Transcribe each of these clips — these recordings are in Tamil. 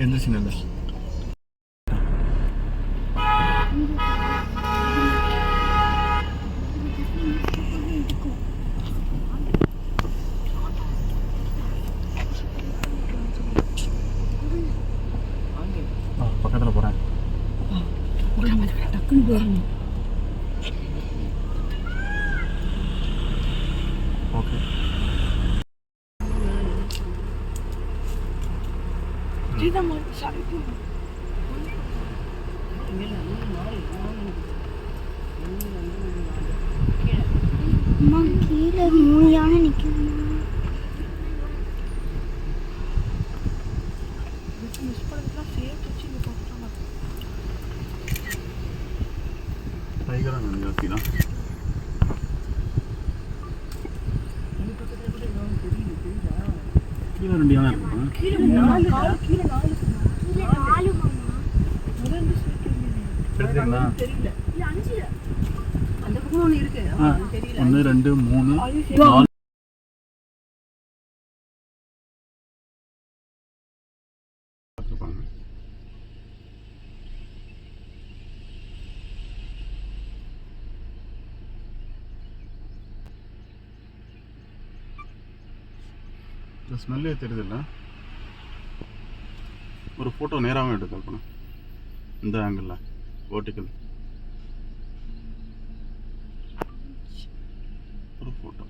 எந்திரிச்சு நல்ல பக்கத்தில் போகிறேன். டக்குன்னு போகிறேன். ஓகே கீழே 3 யானை நிற்கும். டைகரா நான் யோசிக்கலாம். கீழே 2 யானை இருக்குமா? கீழே 4 தெரியுங்களா? தெரியல. 5 அந்த பக்கம் ஒன்று இருக்கு. தெரியல. 1 2 3 4 இந்த ஸ்மெல்லே தெரியுதுல்ல. ஒரு ஃபோட்டோ நேராகவும் எடுத்துக்கணும். இந்த ஆங்கிளில் வெர்டிக்கல் ஒரு ஃபோட்டோ.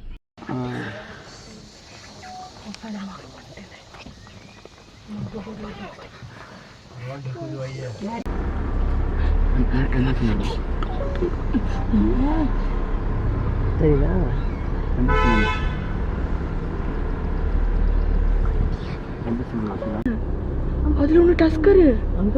அதுல ஒன்று டஸ்கரு அங்க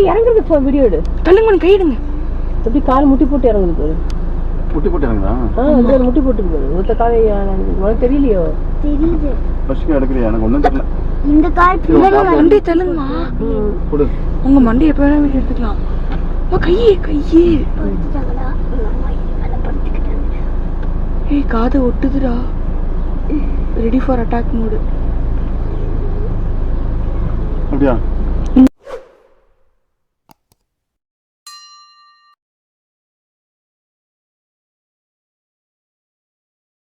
இறங்குறது வீடியோ எடு. தள்ளுங்க கையிடுங்க. எப்படி கால் முட்டி போட்டு இறங்குது பாரு. முட்டி போட்டு இறங்குதா? முட்டி போட்டு பாரு. ஒருத்த காலை உனக்கு தெரியலையோ? தெரியுது. ஃபர்ஸ்ட் எடுக்கறியா? எனக்கு ஒன்றும் தெரியல. இந்த கால் மண்டி தள்ளுங்கம்மா. கொடு. உங்க மண்டி எப்போ வேணா வீடியோ எடுத்துக்கலாம். கையே கையே ஏய் காதை ஒட்டுதுடா. Ready for attack mode. அப்படியா?